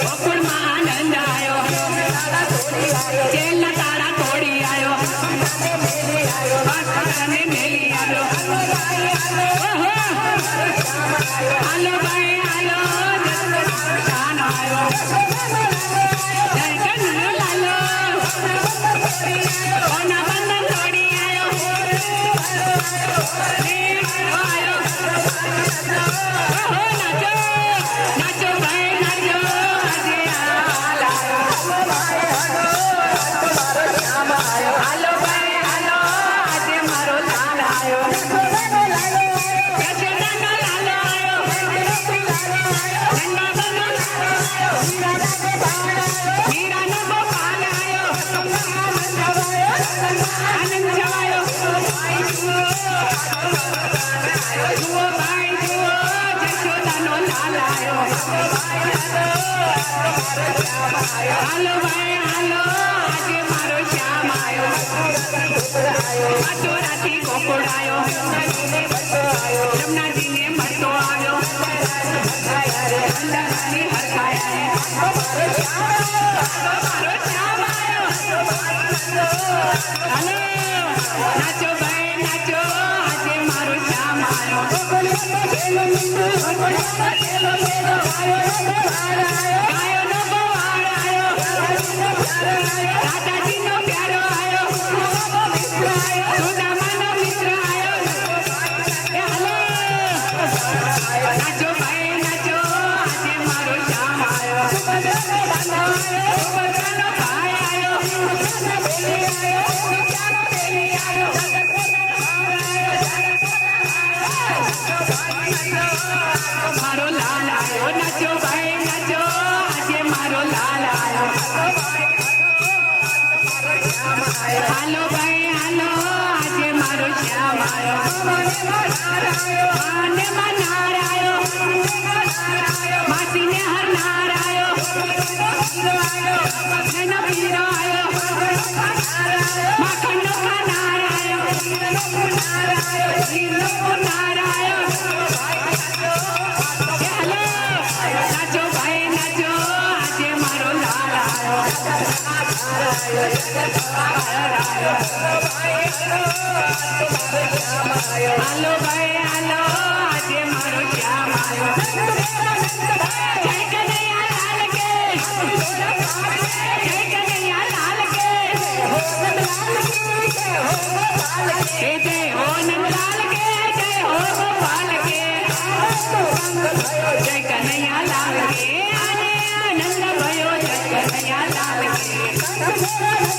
ગોકુળમાં આનંદ આવ્યો જેલના તાળા તોડી આવ્યો અને મેલી આવ્યો હાલો ભાઈ હાલો જાન આવ્યો જય કનૈયા લાલો કોના બંધન તોડી આવ્યો નાચો નાચો ભાઈ નાચો આજે હાલો ભાઈ હાલો આજે મારો લાલ આવ્યો યશોદાનો લાલો આવ્યો મીરાનો ગોપાલ આવ્યો આનંદ છવાયો જુઓ ભાઈ જુઓ યશોદાનો લાલ આવ્યો હાલો ભાઈ હાલો આજે મારો શ્યામ આવ્યો મથુરાથી ગોકુળ આવ્યો જમનાજીને મળતો આવ્યો અંધારાની હરખાયા મારો શ્યામ આવ્યો હાલો નાચો ભાઈ નાચો આજે મારો શ્યામ આવ્યો ગાયોનો ગોવાળ આવ્યો રાધાજીનો પ્યારો આવ્યો સુદામાનો મિત્ર આવ્યો હાલો નાચો ભાઈ નાચો આજે મારો શ્યામ આવ્યો સુભદ્રાનો ભાઈ આવ્યો મારો લાલ આવ્યો નાચો ભાઈ નાચો આજે મારો લાલ આવ્યો હાલો ભાઈ હાલો આજે મારો શ્યામ આવ્યો માને મનાર આવ્યો માસીને હરનાર આવ્યો એનો પીરો આવ્યો માખણનો ખાનાર આવ્યો હીરો પુનાર આવ્યો હાલો નાચો ભાઈ નાચો આજે મારો લાલ આવ્યો હાલો ભાઈ હાલો આજે મારો શ્યામ આવ્યો જય કનૈયા લાલ કે જય કનૈયા લાલ કે જય હો નંદલાલ કે જય હો ગોપાલ કે જય કનૈયા લાલ કે આને આનંદ ભયો જય કનૈયા લાલ કે